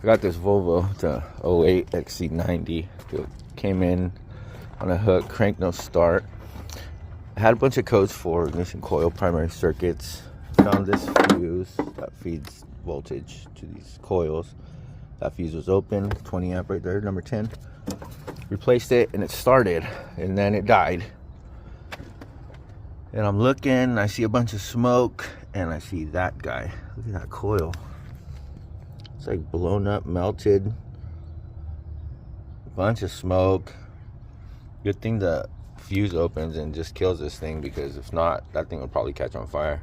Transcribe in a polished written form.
I got this Volvo, the 08 XC90. It came in on a hook, crank no start. I had a bunch of codes for ignition coil, primary circuits. Found this fuse that feeds voltage to these coils. That fuse was open, 20 amp right there, number 10. Replaced it and it started, and then it died. And I'm looking, I see a bunch of smoke, and I see that guy. Look at that coil. It's like blown up, melted. A bunch of smoke. Good thing the fuse opens and just kills this thing, because if not, that thing would probably catch on fire.